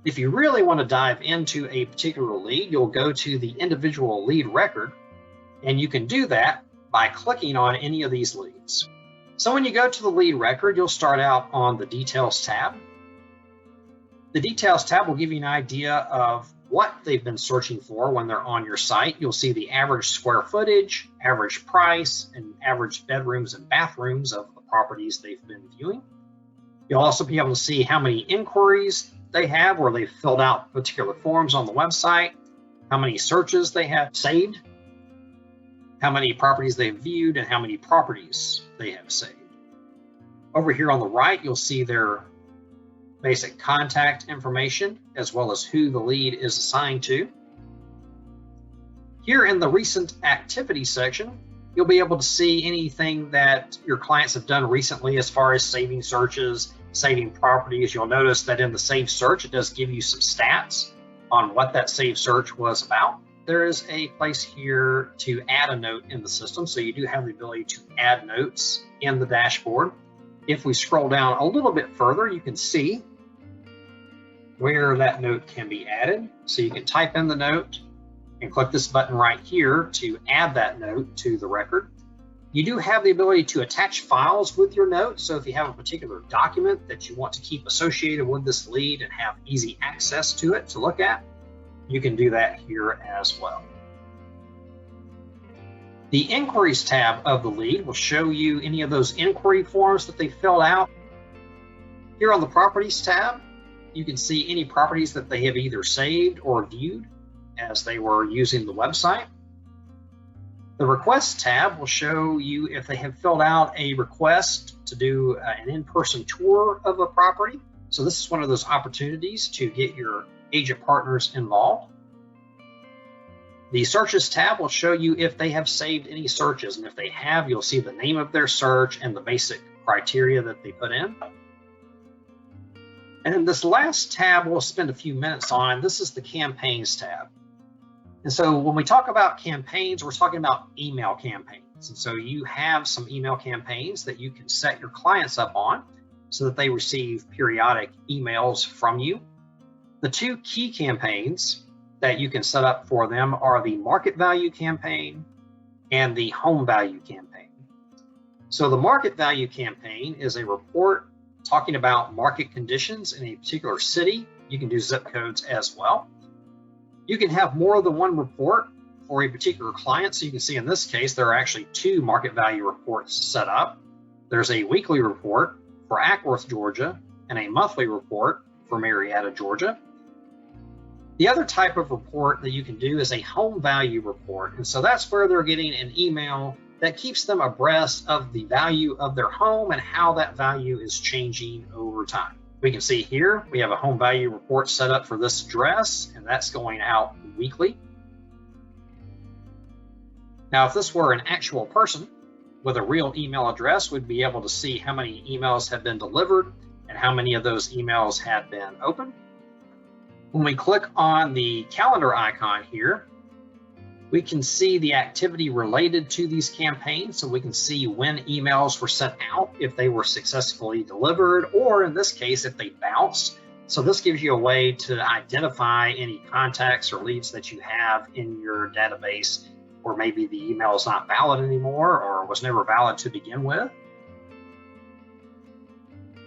If you really want to dive into a particular lead, you'll go to the individual lead record, and you can do that by clicking on any of these leads. So when you go to the lead record, you'll start out on the Details tab. The Details tab will give you an idea of what they've been searching for when they're on your site. You'll see the average square footage, average price, and average bedrooms and bathrooms of the properties they've been viewing. You'll also be able to see how many inquiries they have where they've filled out particular forms on the website, how many searches they have saved, how many properties they've viewed, and how many properties they have saved. Over here on the right, you'll see their basic contact information as well as who the lead is assigned to. Here in the recent activity section, you'll be able to see anything that your clients have done recently as far as saving searches, saving properties. You'll notice that in the saved search, it does give you some stats on what that saved search was about. There is a place here to add a note in the system, so you do have the ability to add notes in the dashboard. If we scroll down a little bit further, you can see where that note can be added. So you can type in the note and click this button right here to add that note to the record. You do have the ability to attach files with your note. So if you have a particular document that you want to keep associated with this lead and have easy access to it to look at, you can do that here as well. The Inquiries tab of the lead will show you any of those inquiry forms that they filled out. Here on the Properties tab, you can see any properties that they have either saved or viewed as they were using the website. The Requests tab will show you if they have filled out a request to do an in-person tour of a property. So this is one of those opportunities to get your agent partners involved. The Searches tab will show you if they have saved any searches, and if they have, you'll see the name of their search and the basic criteria that they put in. And then this last tab we'll spend a few minutes on. This is the Campaigns tab. And so when we talk about campaigns, we're talking about email campaigns. And so you have some email campaigns that you can set your clients up on so that they receive periodic emails from you. The two key campaigns that you can set up for them are the Market Value campaign and the Home Value campaign. So the Market Value campaign is a report talking about market conditions in a particular city. You can do zip codes as well. You can have more than one report for a particular client. So you can see in this case, there are actually two market value reports set up. There's a weekly report for Acworth, Georgia, and a monthly report for Marietta, Georgia. The other type of report that you can do is a home value report. And so that's where they're getting an email that keeps them abreast of the value of their home and how that value is changing over time. We can see here, we have a home value report set up for this address, and that's going out weekly. Now, if this were an actual person with a real email address, we'd be able to see how many emails have been delivered and how many of those emails have been opened. When we click on the calendar icon here, we can see the activity related to these campaigns. So we can see when emails were sent out, if they were successfully delivered, or in this case, if they bounced. So this gives you a way to identify any contacts or leads that you have in your database, or maybe the email is not valid anymore or was never valid to begin with.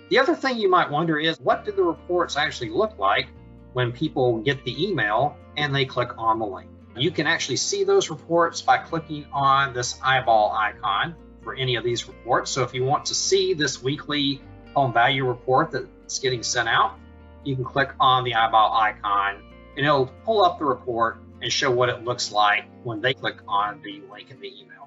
The other thing you might wonder is, what do the reports actually look like when people get the email and they click on the link? You can actually see those reports by clicking on this eyeball icon for any of these reports. So if you want to see this weekly home value report that's getting sent out, you can click on the eyeball icon and it'll pull up the report and show what it looks like when they click on the link in the email.